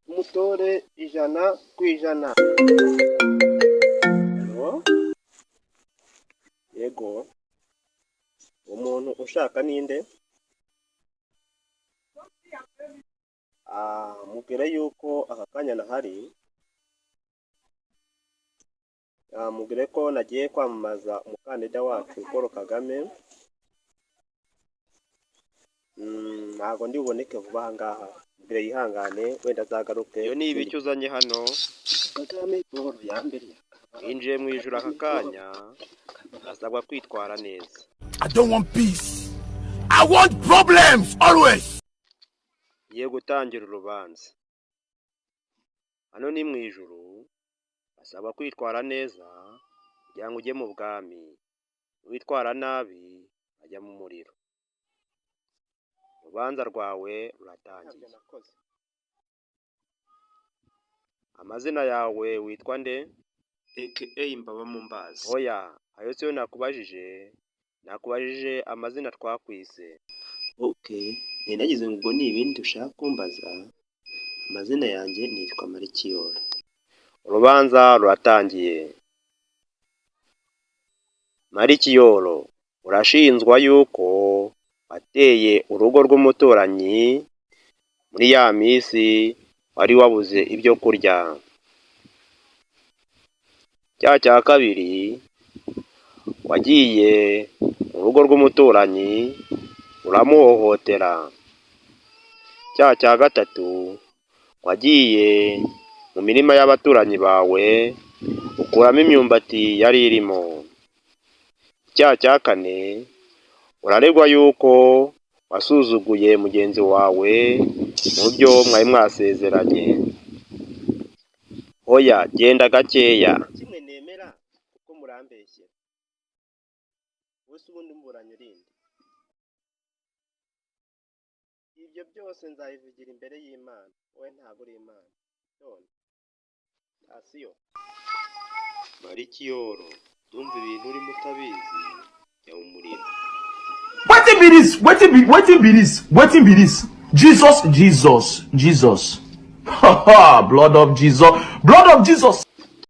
umutore ijana ku ijana. Yego, umuntu ushaka ninde? Mubwire yuko aka kanya nahari, mubwire ko nagiye kwamamaza umukandida wacu Paul Kagame. Ntabwo ndi buboneke vuba aha ngaha, mbere yihangane wenda azagaruke. Iyo ni ibiki uzanye hano? Kagame Paul yambere winjiye mu ijuru aka kanya, asabwa kwitwara neza. I don't want peace. I want problems always. Ye gutangira urubanza. Hano ni mu ijuru, asabwa kwitwara neza kugira ngo ujye mu bwami. Witwara nabi ajya mu muriro. Urubanza rwawe ruratangiye. Amazina yawe witwa nde? aka Mbaba Mumbazi. Oya, ayo siyo nakubajije amazina twakwise. Okay, nagize ngo ni ibindi ushaka kumbaza. Amazina yanjye nitwa Marikiyoro. Urubanza ruratangiye. Marikiyoro, urashinjwa yuko wateye urugo rw'umuturanyi muri ya minsi wari wabuze ibyo kurya. Cya kabiri, wagiye mu rugo rw'umuturanyi uramuhohotera. Cya gatatu, wagiye mu mirima y'abaturanyi bawe ukuramo imyumbati yari irimo. Cya kane, uraregwa yuko wasuzuguye mugenzi wawe mu byo mwari mwasezeranye. Oya, genda gakeya. Kimwe nemera kuko murambeshye. Wese ubundi mburanye urinde. Ibyo byose nzabivugira imbere y'Imana. Wowe ntabwo uri Imana. None asiyo. Marikiyoro, ndumva ibintu urimo utabizi, jya mu muriro. Wetin be this? Jesus. Ha ha, blood of Jesus.